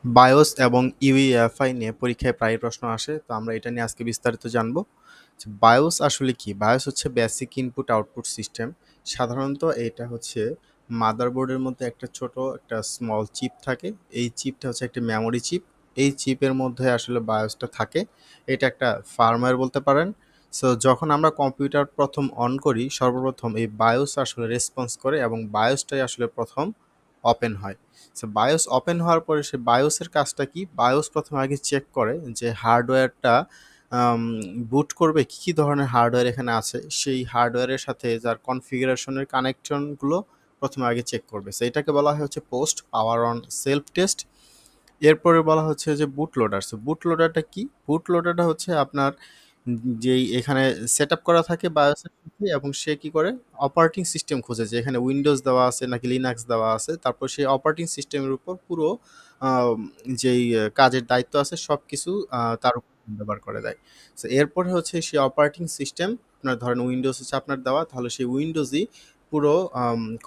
Bias এবং UEFI নিয়ে পরীক্ষায় প্রায় প্রশ্ন আসে, তো আমরা এটা নিয়ে আজকে বিস্তারিত জানবো। বায়োস আসলে কি? বায়োস হচ্ছে বেসিক ইনপুট আউটপুট সিস্টেম। সাধারণত এটা হচ্ছে মাদারবোর্ডের মধ্যে একটা ছোট একটা স্মল চিপ থাকে। এই চিপটা হচ্ছে একটা মেমোরি চিপ। এই চিপের মধ্যে আসলে বায়োসটা থাকে। এটা একটা ফার্মওয়্যার বলতে পারেন। সো যখন আমরা কম্পিউটার প্রথম অন করি, সর্বপ্রথম এই বায়োস আসলে রেসপন্স করে এবং বায়োসটাই আসলে প্রথম ওপেন হয়। সো বায়োস ওপেন হওয়ার পরে সে বায়োসের কাজটা কি? বায়োস প্রথমে আগে চেক করে যে হার্ডওয়্যারটা বুট করবে কী কী ধরনের হার্ডওয়্যার এখানে আছে, সেই হার্ডওয়্যারের সাথে যার কনফিগারেশনের কানেকশনগুলো প্রথমে আগে চেক করবে। সো এটাকে বলা হয় হচ্ছে post power on self test. এরপরে বলা হচ্ছে যে বুট লোডার। সো বুট লোডারটা কি? বুট লোডারটা হচ্ছে আপনার যেই এখানে সেট আপ করা থাকে বায়োসের সাথে, এবং সে কি করে অপারেটিং সিস্টেম খোঁজে যে এখানে উইন্ডোজ দেওয়া আছে নাকি লিনাক্স দেওয়া আছে, তারপর সেই অপারেটিং সিস্টেমের উপর পুরো আহ, যেই কাজের দায়িত্ব আছে সব কিছু তার উপর ব্যবহার করে দেয়। সো এরপরে হচ্ছে সেই অপারেটিং সিস্টেম, আপনার ধরেন উইন্ডোজ হচ্ছে আপনার দেওয়া, তাহলে সেই উইন্ডোজই পুরো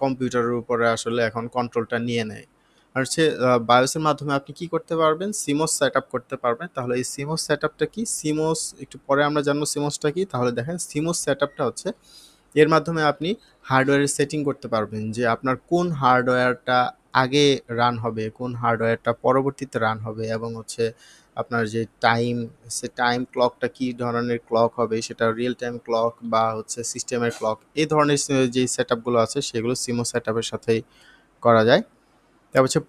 কম্পিউটারের উপরে আসলে এখন কন্ট্রোলটা নিয়ে নেয়। আর হচ্ছে বায়োসের মাধ্যমে আপনি কি করতে পারবেন? সিমোস সেট আপ করতে পারবেন। তাহলে এই সিমোস সেট আপটা কি? সিমোস একটু পরে আমরা জানবো সিমোসটা কি। তাহলে দেখেন সিমোস সেট আপটা হচ্ছে এর মাধ্যমে আপনি হার্ডওয়্যারের সেটিং করতে পারবেন যে আপনার কোন হার্ডওয়্যারটা আগে রান হবে, কোন হার্ডওয়্যারটা পরবর্তীতে রান হবে, এবং হচ্ছে আপনার যে টাইম, সে টাইম ক্লকটা কি ধরনের ক্লক হবে, সেটা রিয়েল টাইম ক্লক বা হচ্ছে সিস্টেমের ক্লক, এই ধরনের যে সেট আপগুলো আছে সেগুলো সিমোস সেট আপের সাথেই করা যায়। তারপর হচ্ছে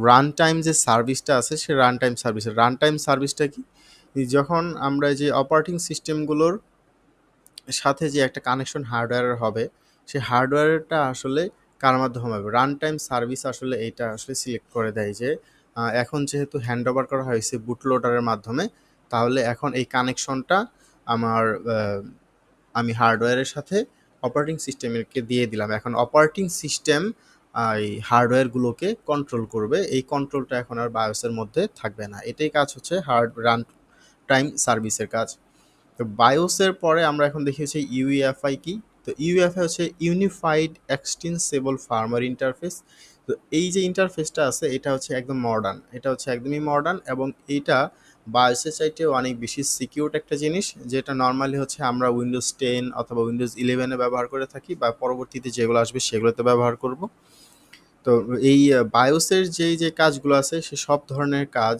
রান টাইম যে সার্ভিসটা আছে, সে রান টাইম সার্ভিসটা কি? যখন আমরা যে অপারেটিং সিস্টেমগুলোর সাথে যে একটা কানেকশন হার্ডওয়্যারের হবে, সেই হার্ডওয়্যারটা আসলে কার মাধ্যমে হবে? রান টাইম সার্ভিস আসলে এইটা আসলে সিলেক্ট করে দেয় যে এখন যেহেতু হ্যান্ড ওভার করা হয়েছে বুট লোডারের মাধ্যমে, তাহলে এখন এই কানেকশনটা আমার আমি হার্ডওয়্যারের সাথে অপারেটিং সিস্টেমকে দিয়ে দিলাম। এখন অপারেটিং সিস্টেম এই হার্ডওয়্যারগুলোকে কন্ট্রোল করবে। এই কন্ট্রোলটা এখন আর বায়োসের মধ্যে থাকবে না। এটাই কাজ হচ্ছে রান টাইম সার্ভিসের কাজ। তো বায়োসের পরে আমরা এখন দেখি হচ্ছে ইউইএফআই কি। তো ইউইএফআই হচ্ছে ইউনিফাইড এক্সটেন্সিবল ফার্মার ইন্টারফেস। তো এই যে ইন্টারফেসটা আছে এটা হচ্ছে একদম মডার্ন, এটা হচ্ছে একদমই মডার্ন, এবং এইটা বায়োসের চাইতেও অনেক বেশি সিকিউর একটা জিনিস, যেটা নর্মালি হচ্ছে আমরা উইন্ডোজ 10 অথবা উইন্ডোজ 11-এ ব্যবহার করে থাকি, বা পরবর্তীতে যেগুলো আসবে সেগুলোতে ব্যবহার করব। তো এই বায়োসের যেই যে কাজগুলো আছে সে সব ধরনের কাজ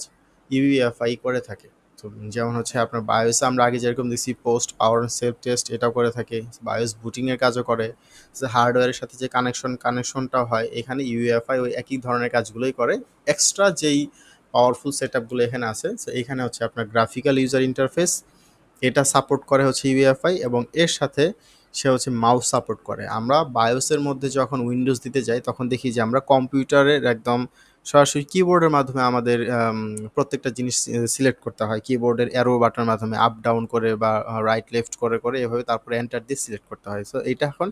ইউইএফআই করে থাকে। তো যেমন হচ্ছে আপনার বায়োসে আমরা আগে যেরকম দেখছি পোস্ট পাওয়ার সেলফ টেস্ট এটাও করে থাকে, বায়োস বুটিংয়ের কাজও করে, যে হার্ডওয়্যারের সাথে যে কানেকশনটাও হয় এখানে ইউইএফআই ওই একই ধরনের কাজগুলোই করে। এক্সট্রা যেই পাওয়ারফুল সেট আপগুলো এখানে আছে, তো এখানে হচ্ছে আপনার গ্রাফিক্যাল ইউজার ইন্টারফেস, এটা সাপোর্ট করে হচ্ছে ইউএফআই, এবং এর সাথে সে হচ্ছে মাউস সাপোর্ট করে। আমরা বায়োসের মধ্যে যখন উইন্ডোজ দিতে যাই তখন দেখি যে আমরা কম্পিউটারের একদম সরাসরি কিবোর্ডের মাধ্যমে আমাদের প্রত্যেকটা জিনিস সিলেক্ট করতে হয়, কিবোর্ডের অ্যারো বাটনের মাধ্যমে আপ ডাউন করে বা রাইট লেফট করে করে এভাবে তারপরে এন্টার দিয়ে সিলেক্ট করতে হয়। সো এটা এখন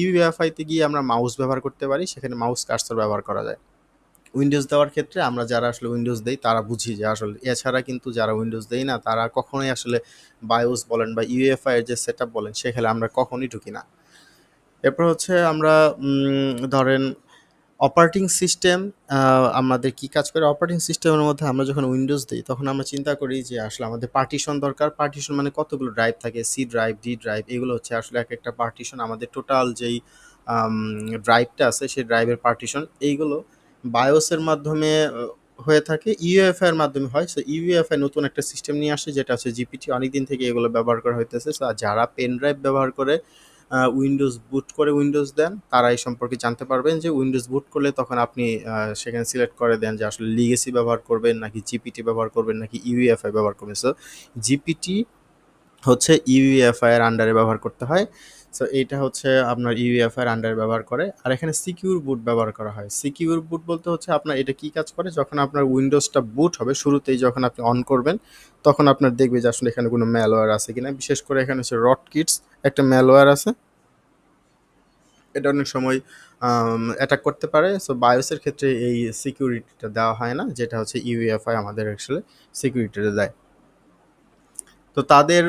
ইউএফআইতে গিয়ে আমরা মাউস ব্যবহার করতে পারি, সেখানে মাউস কার্সর ব্যবহার করা যায়। উইন্ডোজ দেওয়ার ক্ষেত্রে আমরা যারা আসলে উইন্ডোজ দেই তারা বুঝি যে আসলে, এছাড়া কিন্তু যারা উইন্ডোজ দেই না তারা কখনোই আসলে বায়োস বলেন বা ইউএফআই এর যে সেট আপ বলেন সেখানে আমরা কখনোই ঢুকি না। এরপর হচ্ছে আমরা ধরেন অপারেটিং সিস্টেম আমাদের কি কাজ করে? অপারেটিং সিস্টেমের মধ্যে আমরা যখন উইন্ডোজ দিই তখন আমরা চিন্তা করি যে আসলে আমাদের পার্টিশন দরকার। পার্টিশন মানে কতগুলো ড্রাইভ থাকে, সি ড্রাইভ, ডি ড্রাইভ, এগুলো হচ্ছে আসলে এক একটা পার্টিশন। আমাদের টোটাল যেই ড্রাইভটা আছে সেই ড্রাইভের পার্টিশন, এইগুলো বায়োসের মাধ্যমে হয়ে থাকে, ইউএফআই এর মাধ্যমে হয়। সো ইউএফআই নতুন একটা সিস্টেম নিয়ে আসে যেটা হচ্ছে জিপিটি, অনেকদিন থেকে এগুলো ব্যবহার করা হইতেছে। সো যারা পেন ড্রাইভ ব্যবহার করে উইন্ডোজ বুট করে উইন্ডোজ দেন তারা এই সম্পর্কে জানতে পারবেন যে উইন্ডোজ বুট করলে তখন আপনি সেখানে সিলেক্ট করে দেন যে আসলে লিগেসি ব্যবহার করবেন নাকি জিপিটি ব্যবহার করবেন নাকি ইউইএফআই ব্যবহার করবেন। সো জিপিটি হচ্ছে ইউইএফআই এর আন্ডারে ব্যবহার করতে হয়। সো এইটা হচ্ছে আপনার ইউইএফআই এর আন্ডারে ব্যবহার করে। আর এখানে সিকিউর বুট ব্যবহার করা হয়। সিকিউর বুট বলতে হচ্ছে আপনার এটা কি কাজ করে? যখন আপনার উইন্ডোজটা বুট হবে শুরুতেই যখন আপনি অন করবেন তখন আপনার দেখবে যে আসলে এখানে কোনো ম্যালওয়্যার আছে কিনা। বিশেষ করে এখানে হচ্ছে রটকিটস একটা ম্যালওয়্যার আছে, এটা অনেক সময় অ্যাটাক করতে পারে। সো বায়োসের ক্ষেত্রে এই সিকিউরিটিটা দেওয়া হয় না, যেটা হচ্ছে ইউএফআই আমাদের আসলে সিকিউরিটিটা দেয়। তো তাদের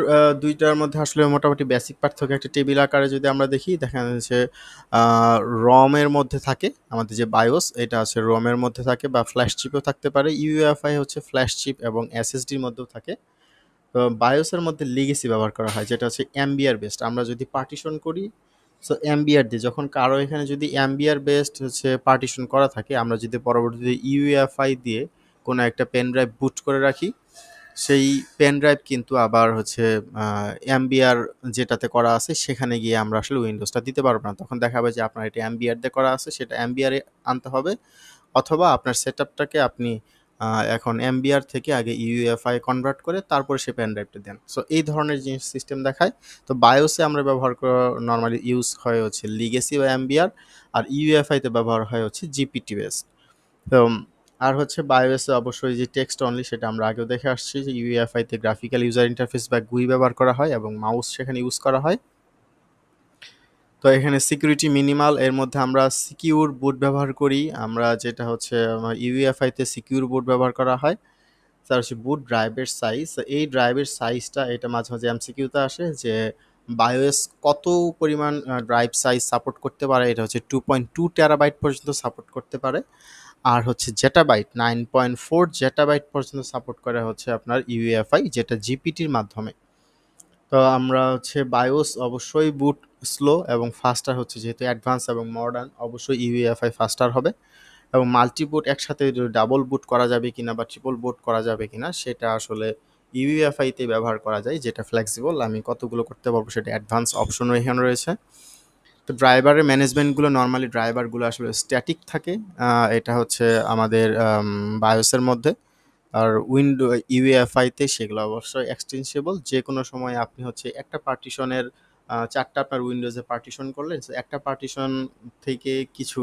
২ টার মধ্যে আসলে মোটামুটি বেসিক পার্থক্য একটা টেবিল আকারে যদি আমরা দেখি, দেখা যাচ্ছে আ ROM এর মধ্যে থাকে আমাদের যে BIOS, এটা আছে ROM এর মধ্যে থাকে বা ফ্ল্যাশ চিপেও থাকতে পারে। UEFI হচ্ছে ফ্ল্যাশ চিপ এবং SSDর মধ্যেও থাকে। তো BIOS এর মধ্যে legacy ব্যবহার করা হয়, যেটা হচ্ছে MBR বেসড। আমরা যদি পার্টিশন করি, সো MBR দিয়ে যখন কারো এখানে যদি MBR বেসড হচ্ছে পার্টিশন করা থাকে, আমরা যদি পরবর্তীতে UEFI দিয়ে কোনো একটা পেন ড্রাইভ বুট করে রাখি, সেই পেন ড্রাইভ কিন্তু আবার হচ্ছে এমবিআর যেটাতে করা আছে সেখানে গিয়ে আমরা আসলে উইন্ডোজটা দিতে পারবো না। তখন দেখা যাবে যে আপনার এটা এমবিআর দিয়ে করা আছে, সেটা এমবিআরে আনতে হবে, অথবা আপনার সেটআপটাকে আপনি এখন এমবিআর থেকে আগে ইউএফআই কনভার্ট করে তারপরে সে পেন ড্রাইভটা দেন। সো এই ধরনের জিনিস সিস্টেম দেখায়। তো বায়োসে আমরা ব্যবহার করা নর্মালি ইউজ হয় হচ্ছে লিগেসি বা এমবিআর, আর ইউএফআইতে ব্যবহার হয় হচ্ছে জিপিটি বেস। তো আর হচ্ছে বায়োএসে অবশ্যই যে টেক্সট অনলি, সেটা আমরা আগেও দেখে আসছি যে ইউএফআইতে গ্রাফিক্যাল ইউজার ইন্টারফেস বা গুই ব্যবহার করা হয় এবং মাউস সেখানে ইউজ করা হয়। তো এখানে সিকিউরিটি মিনিমাল, এর মধ্যে আমরা সিকিউর বুট ব্যবহার করি, আমরা যেটা হচ্ছে ইউএফআইতে সিকিউর বুট ব্যবহার করা হয়। তার হচ্ছে বুট ড্রাইভের সাইজ, এই ড্রাইভের সাইজটা এটা মাঝে মাঝে এমসিকিউতে আসে যে বায়োএস কত পরিমাণ ড্রাইভ সাইজ সাপোর্ট করতে পারে। এটা হচ্ছে 2.2 টেরাবাইট পর্যন্ত সাপোর্ট করতে পারে। আর হচ্ছে জেটাবাইট 9.4 জেটাবাইট পর্যন্ত সাপোর্ট করে হচ্ছে আপনার ইউএফআই, যেটা জিপিটির মাধ্যমে। তো আমরা হচ্ছে বায়োস অবশ্যই বুট স্লো এবং ফাস্টার হচ্ছে, যেহেতু অ্যাডভান্স এবং মডার্ন, অবশ্যই ইউএফআই ফাস্টার হবে। এবং মাল্টি বুট একসাথে ডাবল বুট করা যাবে কিনা বা ট্রিপল বুট করা যাবে কিনা, সেটা আসলে ইউএফআইতে ব্যবহার করা যায়, যেটা ফ্লেক্সিবল। আমি কতগুলো করতে পারবো সেটা অ্যাডভান্স অপশনও এখানে রয়েছে। তো ড্রাইভারের ম্যানেজমেন্টগুলো নর্মালি ড্রাইভারগুলো আসলে স্ট্যাটিক থাকে, এটা হচ্ছে আমাদের বায়োসের মধ্যে। আর ইউএফআইতে সেগুলো অবশ্যই এক্সটেনসিবল, যে কোনো সময় আপনি হচ্ছে একটা পার্টিশনের 4টা আপনার উইন্ডোজে পার্টিশন করলেন, so একটা পার্টিশন থেকে কিছু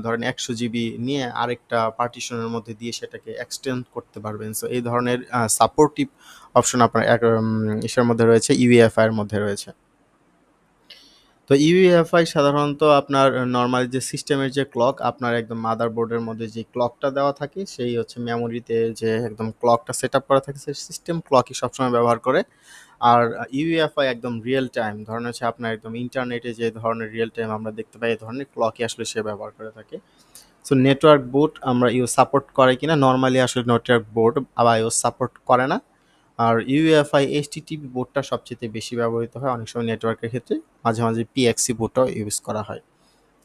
ধরেন 100 জিবি নিয়ে আরেকটা পার্টিশনের মধ্যে দিয়ে সেটাকে এক্সটেন্ড করতে পারবেন। সো এই ধরনের সাপোর্টিভ অপশন আপনার ইসের মধ্যে রয়েছে, ইউএফআই এর মধ্যে রয়েছে। তো ইউএফআই সাধারণত আপনার নর্মালি যে সিস্টেমের যে ক্লক, আপনার একদম মাদারবোর্ডের মধ্যে যে ক্লকটা দেওয়া থাকে, সেই হচ্ছে মেমোরিতে যে একদম ক্লকটা সেট আপ করা থাকে, সেই সিস্টেম ক্লকই সবসময় ব্যবহার করে। আর ইউএফআই একদম রিয়েল টাইম, ধরেন হচ্ছে আপনার একদম ইন্টারনেটে যে ধরনের রিয়েল টাইম আমরা দেখতে পাই, এই ধরনের ক্লকই আসলে সে ব্যবহার করে থাকে। সো নেটওয়ার্ক বুট আমরা সাপোর্ট করে কিনা, নর্মালি আসলে নেটওয়ার্ক বোর্ড আবার সাপোর্ট করে না। আর ইউএফআই এইচটিটিপি বোর্ডটা সবচেয়ে বেশি ব্যবহৃত হয় অনেক সময় নেটওয়ার্কের ক্ষেত্রে, মাঝে মাঝে পিএক্সি বোর্ডটাও ইউজ করা হয়।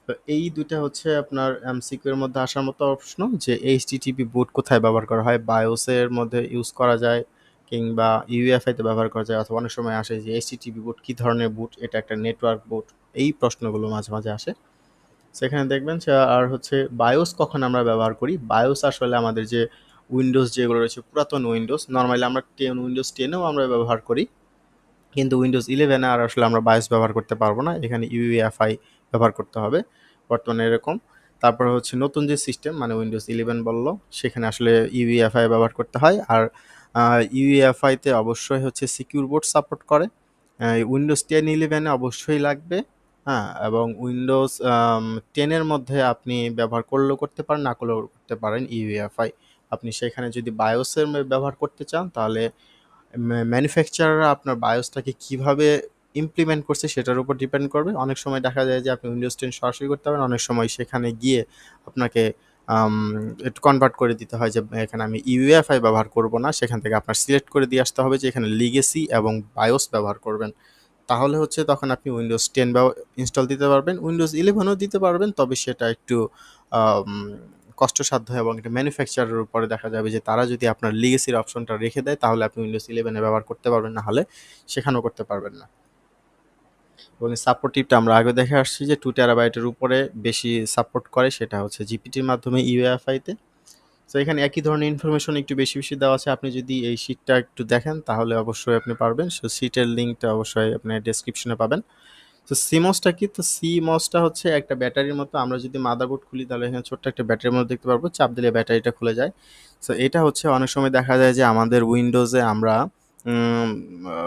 তো এই দুইটা হচ্ছে আপনার এমসিকিউ এর মধ্যে আসার মতো প্রশ্ন, যে এইচটিটিপি বোর্ড কোথায় ব্যবহার করা হয়, বায়োসের মধ্যে ইউজ করা যায় কিংবা ইউএফআই তে ব্যবহার করা যায়, অথবা অনেক সময় আসে যে এইচটিটিপি বোর্ড কী ধরনের বুট, এটা একটা নেটওয়ার্ক বোর্ড, এই প্রশ্নগুলো মাঝে মাঝে আসে। সেখানে দেখবেন আর হচ্ছে বায়োস কখন আমরা ব্যবহার করি। বায়োস আসলে আমাদের যে উইন্ডোজ যেগুলো রয়েছে, পুরাতন উইন্ডোজ, নর্মালি আমরা উইন্ডোজ 10-এও আমরা ব্যবহার করি, কিন্তু উইন্ডোজ 11-এ আর আসলে আমরা বায়োস ব্যবহার করতে পারবো না, এখানে ইউএফআই ব্যবহার করতে হবে বর্তমানে এরকম। তারপর হচ্ছে নতুন যে সিস্টেম মানে উইন্ডোজ 11 বললো, সেখানে আসলে ইউএফআই ব্যবহার করতে হয়। আর ইউএফআইতে অবশ্যই হচ্ছে সিকিউর বোর্ড সাপোর্ট করে, উইন্ডোজ 10-11-এ অবশ্যই লাগবে। হ্যাঁ, এবং উইন্ডোজ 10-এর মধ্যে আপনি ব্যবহার করলেও করতে পারেন, না করলেও করতে পারেন ইউএফআই। আপনি সেখানে যদি বায়োসের ব্যবহার করতে চান, তাহলে ম্যানুফ্যাকচারাররা আপনার বায়োসটাকে কিভাবে ইমপ্লিমেন্ট করছে সেটার উপর ডিপেন্ড করবে। অনেক সময় দেখা যায় যে আপনি উইন্ডোজ 10 সরাসরি করতে পারেন, অনেক সময় সেখানে গিয়ে আপনাকে একটু কনভার্ট করে দিতে হয় যে এখানে আমি ইউএফআই ব্যবহার করব না, সেখান থেকে আপনার সিলেক্ট করে দিয়ে আসতে হবে যে এখানে লিগেসি এবং বায়োস ব্যবহার করবেন। তাহলে হচ্ছে তখন আপনি উইন্ডোজ 10 ইনস্টল দিতে পারবেন, উইন্ডোজ 11ও দিতে পারবেন, তবে সেটা একটু আম, কষ্টসাধ্য এবং এটা ম্যানুফ্যাকচারের উপরে দেখা যাবে যে তারা যদি আপনার লিগেসির অপশনটা রেখে দেয়, তাহলে আপনি উইন্ডোজ 11-এ ব্যবহার করতে পারবেন, না হলে সেখানেও করতে পারবেন না। এবং সাপোর্টিভটা আমরা আগে দেখে আসছি যে 2 টেরাবাইটের উপরে বেশি সাপোর্ট করে, সেটা হচ্ছে জিপিটির মাধ্যমে ইউএফআইতে। তো এখানে একই ধরনের ইনফরমেশন একটু বেশি বেশি দেওয়া আছে, আপনি যদি এই শীটটা একটু দেখেন তাহলে অবশ্যই আপনি পারবেন। সো শীটের লিঙ্কটা অবশ্যই আপনি ডেসক্রিপশনে পাবেন। তো সিমসটা কি, তো সিমসটা হচ্ছে একটা ব্যাটারির মতো, আমরা যদি মাদারবোর্ড খুলি তাহলে এখানে ছোট্ট একটা ব্যাটারির মতো দেখতে পারবো, চাপ দিলে ব্যাটারিটা খুলে যায়। সো এটা হচ্ছে অনেক সময় দেখা যায় যে আমাদের উইন্ডোজে আমরা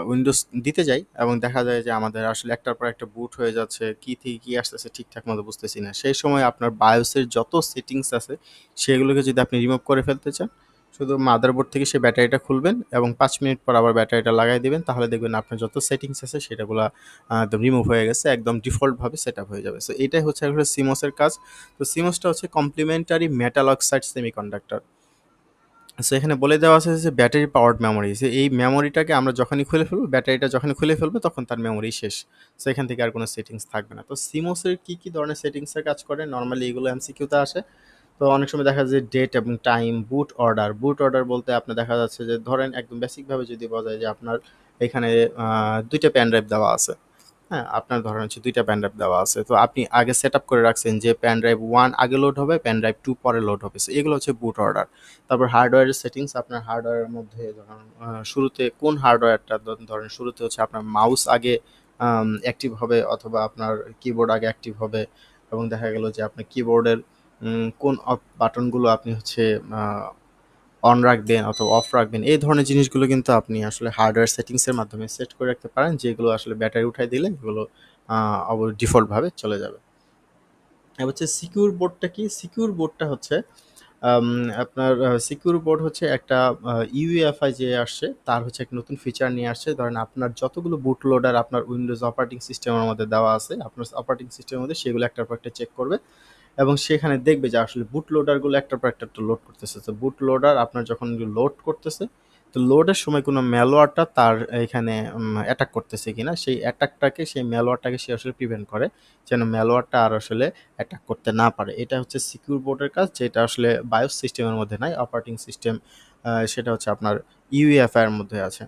উইন্ডোজ দিতে যাই এবং দেখা যায় যে আমাদের আসলে একটার পর একটা বুট হয়ে যাচ্ছে, কি থেকে কি আসতেছে ঠিকঠাক মতো বুঝতেছি না। সেই সময় আপনার বায়োসের যত সেটিংস আছে সেগুলোকে যদি আপনি রিমুভ করে ফেলতে চান, শুধু মাদারবোর্ড থেকে সেই ব্যাটারিটা খুলবেন এবং ৫ মিনিট পর আবার ব্যাটারিটা লাগাই দিবেন। তাহলে দেখবেন আপনার যত সেটিংস আছে সেটাগুলা একদম রিমুভ হয়ে গেছে। একদম ডিফল্টভাবে সেটআপ হয়ে যাবে। সো এটাই হচ্ছে আসলে CMOS এর কাজ। তো CMOS টা হচ্ছে complementary metal oxide semiconductor. So এখানে বলে দেওয়া আছে যে ব্যাটারি পাওয়ার্ড মেমোরি, যে এই মেমোরিটাকে আমরা যখনই খুলে ফেলবো, ব্যাটারিটা যখনই খুলে ফেলবো তখন তার মেমোরি শেষ। সো এখান থেকে আর কোনো সেটিংস থাকবে না। তো CMOS এর কি কি ধরনের সেটিংসের কাজ করে, নর্মালি এগুলো MCQতে আসে। তো অনেক সময় দেখা যায় ডেট এবং টাইম, বুট অর্ডার। বুট অর্ডার বলতে আপনার দেখা যাচ্ছে যে ধরেন একদম বেসিকভাবে যদি বোঝায় যে আপনার এখানে ২টা পেন ড্রাইভ দেওয়া আছে। হ্যাঁ, আপনার ধরেন হচ্ছে ২টা পেন ড্রাইভ দেওয়া আছে। তো আপনি আগে সেটআপ করে রাখছেন যে পেন ড্রাইভ 1 আগে লোড হবে, পেন ড্রাইভ 2 পরে লোড হবে। সো এগুলো হচ্ছে বুট অর্ডার। তারপর হার্ডওয়্যারের সেটিংস, আপনার হার্ডওয়্যারের মধ্যে যখন শুরুতে কোন হার্ডওয়্যারটা ধরেন শুরুতে হচ্ছে আপনার মাউস আগে অ্যাক্টিভ হবে অথবা আপনার কিবোর্ড আগে অ্যাক্টিভ হবে, এবং দেখা গেল যে আপনার কিবোর্ডের কোন বাটনগুলো আপনি হচ্ছে অন রাখবেন অথবা অফ রাখবেন, এই ধরনের জিনিসগুলো কিন্তু আপনি আসলে হার্ডওয়্যার সেটিংসের মাধ্যমে সেট করে রাখতে পারেন, যেগুলো আসলে ব্যাটারি উঠাই দিলে এগুলো ডিফল্টভাবে চলে যাবে। এবার হচ্ছে সিকিউর বোর্ডটা কি? সিকিউর বোর্ডটা হচ্ছে আম আপনার সিকিউর বোর্ড হচ্ছে একটা ইউএফআই যে আসছে তার হচ্ছে একটা নতুন ফিচার নিয়ে আসছে। ধরেন আপনার যতগুলো বুট লোডার আপনার উইন্ডোজ অপারেটিং সিস্টেমের মধ্যে দেওয়া আছে, আপনার অপারেটিং সিস্টেমের মধ্যে সেগুলো একটার পর একটা চেক করবে এবং সেখানে দেখবে যে আসলে বুট লোডারগুলো একটার পর একটা লোড করতেছে। তো বুট লোডার আপনার যখন লোড করতেছে, তো লোডের সময় কোনো ম্যালওয়্যারটা তার এখানে অ্যাটাক করতেছে কিনা, সেই অ্যাটাকটাকে, সেই ম্যালওয়্যারটাকে সে আসলে প্রিভেন্ট করে, যেন ম্যালওয়্যারটা আর আসলে অ্যাটাক করতে না পারে। এটা হচ্ছে সিকিউর বোর্ডের কাজ, যেটা আসলে বায়োস সিস্টেমের মধ্যে নাই, অপারেটিং সিস্টেম সেটা হচ্ছে আপনার ইউএফআই এর মধ্যে আছে।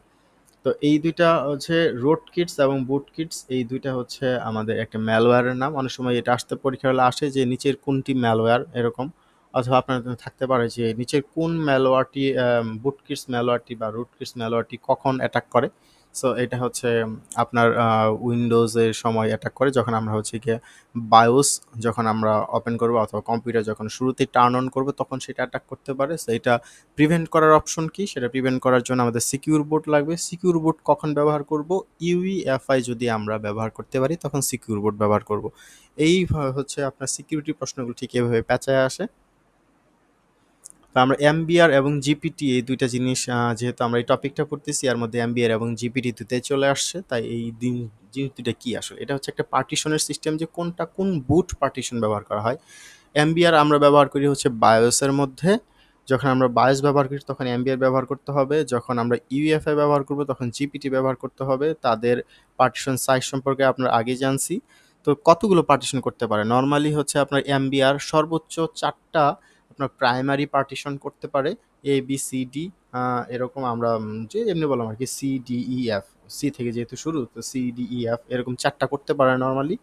তো এই ২ টা হচ্ছে রুট কিটস এবং বুট কিটস, এই ২ টা হচ্ছে আমাদের একটা ম্যালওয়্যারের নাম। অনেক সময় এটা আসতে পরীক্ষার হলে আসে যে নিচের কোনটি ম্যালওয়্যার এরকম, অথবা আপনার থাকতে পারে যে নিচের কোন ম্যালওয়্যারটি বুট কিটস ম্যালওয়্যারটি বা রুট কিটস ম্যালওয়্যারটি কখন অ্যাটাক করে। সো এটা হচ্ছে আপনার উইন্ডোজের সময় অ্যাটাক করে যখন আমরা হচ্ছে গিয়ে বায়োস যখন আমরা ওপেন করব অথবা কম্পিউটার যখন শুরুতেই টার্ন অন করব তখন সেটা অ্যাটাক করতে পারে। সো এটা প্রিভেন্ট করার অপশন কি? সেটা প্রিভেন্ট করার জন্য আমাদের সিকিউর বোর্ড লাগবে। সিকিউর বোর্ড কখন ব্যবহার করব? ইউইএফআই যদি আমরা ব্যবহার করতে পারি তখন সিকিউর বোর্ড ব্যবহার করব। এই হচ্ছে আপনার সিকিউরিটি প্রশ্নগুলো ঠিক এভাবে পেঁচায় আসে। তো আমরা এমবিআর এবং জিপিটি এই ২ টা জিনিস, যেহেতু আমরা এই টপিকটা পড়তেছি এর মধ্যে এমবিআর এবং জিপিটি দুটাই চলে আসছে, তাই এই জিনিস ২ টা কি আসলে? এটা হচ্ছে একটা পার্টিশনের সিস্টেম, যে কোনটা কোন বুট পার্টিশন ব্যবহার করা হয়। এমবিআর আমরা ব্যবহার করি হচ্ছে বায়োসের মধ্যে। যখন আমরা বায়োস ব্যবহার করি তখন এমবিআর ব্যবহার করতে হবে। যখন আমরা ইউএফআই ব্যবহার করব তখন জিপিটি ব্যবহার করতে হবে। তাদের পার্টিশন সাইজ সম্পর্কে আপনার আগেই জানছি। তো কতগুলো পার্টিশন করতে পারে? নরমালি হচ্ছে আপনার এমবিআর সর্বোচ্চ ৪ টা আপনার প্রাইমারি পার্টিশন করতে পারে। এ, বি, সি, ডি, এরকম আমরা যে এমনি বললাম আরকি, সি, ডি, ই, এফ। সি থেকে যেহেতু শুরু, তো সি, ডি, ই, এফ এরকম ৪ টা করতে পারে নরমালি।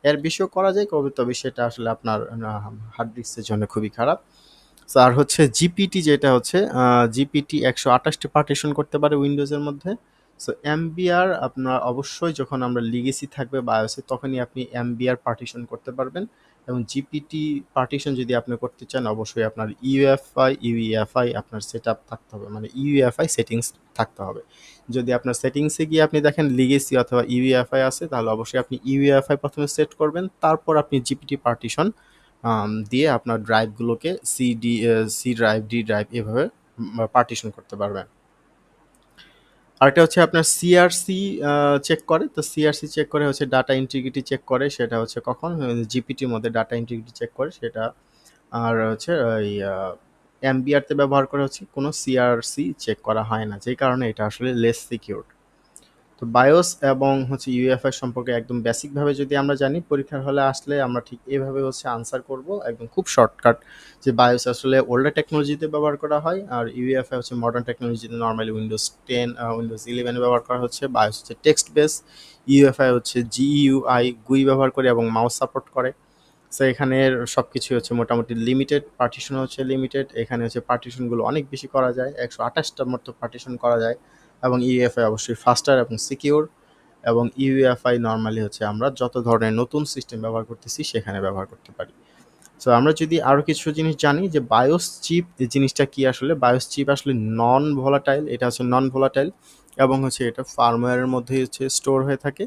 এর বেশিও করা যায়, তবে সেটা আসলে আপনার হার্ড ডিস্কের জন্য খুবই খারাপ। সো আর হচ্ছে জিপিটি, যেটা হচ্ছে জিপিটি ১২৮টি পার্টিশন করতে পারে উইন্ডোজের মধ্যে। সো এমবিআর আপনার অবশ্যই যখন আমরা লিগেসি থাকবে বায়োসে তখনই আপনি এমবিআর পার্টিশন করতে পারবেন, এবং জিপিটি পার্টিশন যদি আপনি করতে চান অবশ্যই আপনার ইউইএফআই আপনার সেট আপ থাকতে হবে, মানে ইউইএফআই সেটিংস থাকতে হবে। যদি আপনার সেটিংসে গিয়ে আপনি দেখেন লিগেসি অথবা ইউইএফআই আছে, তাহলে অবশ্যই আপনি ইউইএফআই প্রথমে সেট করবেন, তারপর আপনি জিপিটি পার্টিশন দিয়ে আপনার ড্রাইভগুলোকে সি ড্রাইভ, ডি ড্রাইভ এভাবে পার্টিশন করতে পারবেন। আরেকটা হচ্ছে আপনার সিআরসি চেক করে। তো সিআরসি চেক করে হচ্ছে ডাটা ইন্টিগ্রিটি চেক করে, সেটা হচ্ছে কখন জিপিটির মধ্যে ডাটা ইন্টিগ্রিটি চেক করে সেটা। আর হচ্ছে ওই এমবিআরতে ব্যবহার করে হচ্ছে কোনো সিআরসি চেক করা হয় না, যেই কারণে এটা আসলে লেস সিকিউর। তো বায়োস এবং হচ্ছে ইউএফআই সম্পর্কে একদম বেসিকভাবে যদি আমরা জানি, পরীক্ষার হলে আসলে আমরা ঠিক এভাবে হচ্ছে আনসার করব, একদম খুব শর্টকাট, যে বায়োস আসলে ওল্ডার টেকনোলজিতে ব্যবহার করা হয়, আর ইউএফআই হচ্ছে মডার্ন টেকনোলজিতে, নর্মালি উইন্ডোজ 10 উইন্ডোজ 11 ব্যবহার করা হচ্ছে। বায়োস হচ্ছে টেক্সট বেস, ইউএফআই হচ্ছে জিইউআই গুই ব্যবহার করে এবং মাউস সাপোর্ট করে। সো এখানের সব কিছুই হচ্ছে মোটামুটি লিমিটেড, পার্টিশন হচ্ছে লিমিটেড। এখানে হচ্ছে পার্টিশনগুলো অনেক বেশি করা যায়, ১২৮টার মতো পার্টিশন করা যায়, এবং ইউএফআই অবশ্যই ফাস্টার এবং সিকিউর। এবং ইউএফআই নর্মালি হচ্ছে আমরা যত ধরনের নতুন সিস্টেম ব্যবহার করতেছি সেখানে ব্যবহার করতে পারি। সো আমরা যদি আরও কিছু জিনিস জানি যে বায়োস চিপ এই জিনিসটা কি আসলে, বায়োস চিপ আসলে নন ভোলাটাইল, এটা হচ্ছে নন ভোলাটাইল, এবং হচ্ছে এটা ফার্মওয়্যারের মধ্যে হচ্ছে স্টোর হয়ে থাকে।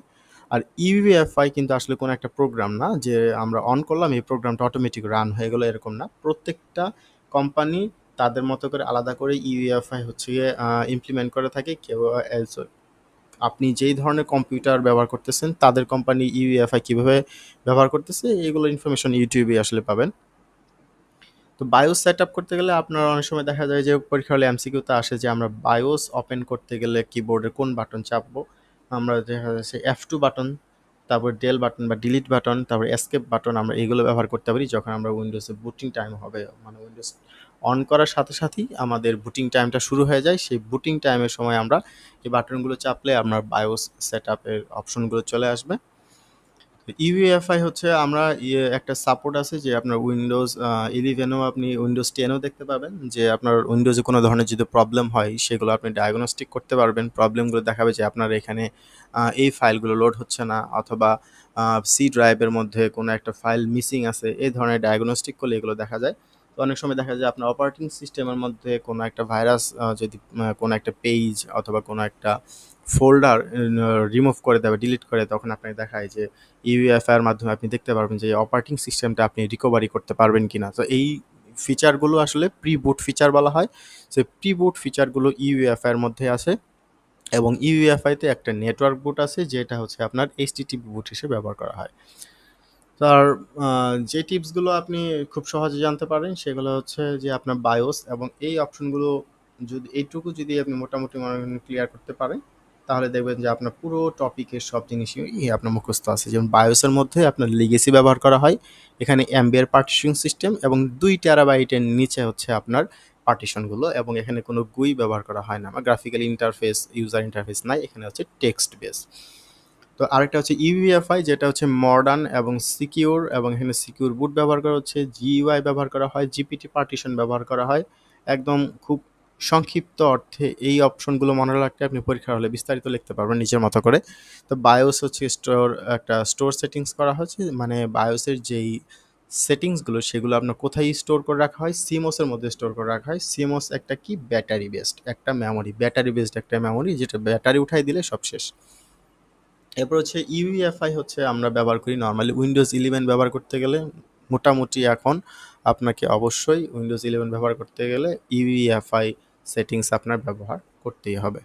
আর ইউএফআই কিন্তু আসলে কোনো একটা প্রোগ্রাম না যে আমরা অন করলাম এই প্রোগ্রামটা অটোমেটিক রান হয়ে গেলো, এরকম না। প্রত্যেকটা কোম্পানি তাদের মতো করে আলাদা করে ইউইএফআই হচ্ছে গিয়ে ইমপ্লিমেন্ট করে থাকে। কেউ আপনি যেই ধরনের কম্পিউটার ব্যবহার করতেছেন তাদের কোম্পানি ইউইএফআই কীভাবে ব্যবহার করতেছে এগুলো ইনফরমেশন ইউটিউবে আসলে পাবেন। তো বায়োস সেট আপ করতে গেলে আপনার অনেক সময় দেখা যায় যে পরীক্ষা হলে এমসিকিউতে আসে যে আমরা বায়োস ওপেন করতে গেলে কিবোর্ডের কোন বাটন চাপবো। আমরা দেখা যাচ্ছে F2 বাটন, তারপর ডেল বাটন বা ডিলিট বাটন, তারপর এসকেপ বাটন, আমরা এগুলো ব্যবহার করতে পারি যখন আমরা উইন্ডোজে বুটিং টাইম হবে, মানে উইন্ডোজ অন করার সাথে সাথেই আমাদের বুটিং টাইমটা শুরু হয়ে যায়। সেই বুটিং টাইমের সময় আমরা এই বাটনগুলো চাপলে আপনার বায়োস সেট আপের অপশনগুলো চলে আসবে। ইউইএফআই হচ্ছে আমরা একটা সাপোর্ট আছে যে আপনার উইন্ডোজ 11-এও আপনি উইন্ডোজ 10-এও দেখতে পাবেন যে আপনার উইন্ডোজে কোনো ধরনের যদি প্রবলেম হয় সেগুলো আপনি ডায়াগনস্টিক করতে পারবেন। প্রবলেমগুলো দেখাবে যে আপনার এখানে এই ফাইলগুলো লোড হচ্ছে না, অথবা সি ড্রাইভের মধ্যে কোনো একটা ফাইল মিসিং আছে, এই ধরনের ডায়াগনস্টিক করলে এগুলো দেখা যায়। তো অনেক সময় দেখা যায় আপনার অপারেটিং সিস্টেমের মধ্যে কোনো একটা ভাইরাস যদি কোনো একটা পেজ অথবা কোনো একটা ফোল্ডার রিমুভ করে দেবে, ডিলিট করে, তখন আপনাকে দেখায় যে ইউএফআই এর মাধ্যমে আপনি দেখতে পারবেন যে অপারেটিং সিস্টেমটা আপনি রিকভারি করতে পারবেন কিনা। তো এই ফিচারগুলো আসলে প্রি বুট ফিচার বলা হয়। সো প্রি বুট ফিচারগুলো ইউএফআই এর মধ্যে আছে, এবং ইউএফআইতে একটা নেটওয়ার্ক বুট আছে যেটা হচ্ছে আপনার এইচটিটিপি বুট হিসেবে ব্যবহার করা হয়। তার যে টিপসগুলো আপনি খুব সহজে জানতে পারেন সেগুলো হচ্ছে যে আপনার বায়োস এবং এই অপশনগুলো যদি এইটুকু যদি আপনি মোটামুটি মনে ক্লিয়ার করতে পারেন তাহলে দেখবেন যে আপনার পুরো টপিকের সব জিনিসই আপনার মুখস্থ আছে। যেমন বায়োসের মধ্যে আপনার লিগেসি ব্যবহার করা হয়, এখানে এমবিআর পার্টিশন সিস্টেম, এবং 2 টেরাবাইটের নিচে হচ্ছে আপনার পার্টিশনগুলো, এবং এখানে কোনো গুই ব্যবহার করা হয় না, গ্রাফিক্যাল ইন্টারফেস, ইউজার ইন্টারফেস নাই, এখানে হচ্ছে টেক্সট বেস। তো আরেকটা হচ্ছে ইউইএফআই যেটা হচ্ছে মডার্ন এবং সিকিউর, এবং এখানে সিকিউর বুট ব্যবহার করা হচ্ছে, জিইউআই ব্যবহার করা হয়, জিপিটি পার্টিশন ব্যবহার করা হয়। একদম খুব সংক্ষিপ্ত অর্থে এই অপশনগুলো মনে রাখতে আপনি পরীক্ষা হলে বিস্তারিত লিখতে পারবেন নিজের মতো করে। তো বায়োস হচ্ছে একটা স্টোর সেটিংস করা হচ্ছে, মানে বায়োসের যেই সেটিংসগুলো সেগুলো আপনার কোথায় স্টোর করে রাখা হয়, সিমোসের মধ্যে স্টোর করে রাখা হয়। সিমোস একটা কি, ব্যাটারি বেসড একটা মেমোরি, ব্যাটারি বেসড একটা মেমোরি যেটা ব্যাটারি উঠাই দিলে সব শেষ। এরপর হচ্ছে ইউইএফআই হচ্ছে আমরা ব্যবহার করি নর্মালি উইন্ডোজ 11 ব্যবহার করতে গেলে। মোটামুটি এখন আপনাকে অবশ্যই উইন্ডোজ 11 ব্যবহার করতে গেলে ইউইএফআই সেটিংস আপনার ব্যবহার করতেই হবে।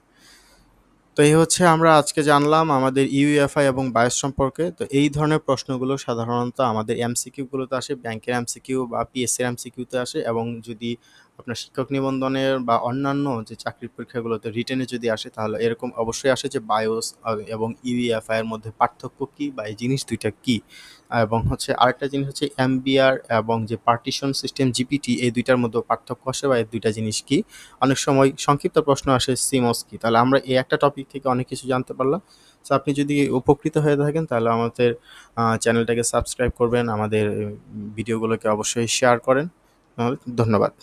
তো এই হচ্ছে আমরা আজকে জানলাম আমাদের ইউইএফআই এবং বায়োস সম্পর্কে। তো এই ধরনের প্রশ্নগুলো সাধারণত আমাদের এমসিকিউগুলোতে আসে, ব্যাংকের এমসিকিউ বা পিএসসির এমসিকিউতে আসে, এবং যদি আপনার শিক্ষক নিবন্ধনের বা অন্যান্য যে চাকরির পরীক্ষাগুলোতে রিটেনে যদি আসে তাহলে এরকম অবশ্যই আসে যে বায়োস এবং ইউইএফআই এর মধ্যে পার্থক্য কী বা এই জিনিস দুইটা কী। এবং হচ্ছে আরেকটা জিনিস হচ্ছে এমবিআর এবং যে পার্টিশন সিস্টেম জিপিটি, এই দুইটার মধ্যে পার্থক্য আসে বা এই দুইটা জিনিস কী। অনেক সময় সংক্ষিপ্ত প্রশ্ন আসে সিমোস কি। তাহলে আমরা এই একটা টপিক থেকে অনেক কিছু জানতে পারলাম। সো আপনি যদি উপকৃত হয়ে থাকেন তাহলে আমাদের চ্যানেলটাকে সাবস্ক্রাইব করবেন, আমাদের ভিডিওগুলোকে অবশ্যই শেয়ার করেন। ধন্যবাদ।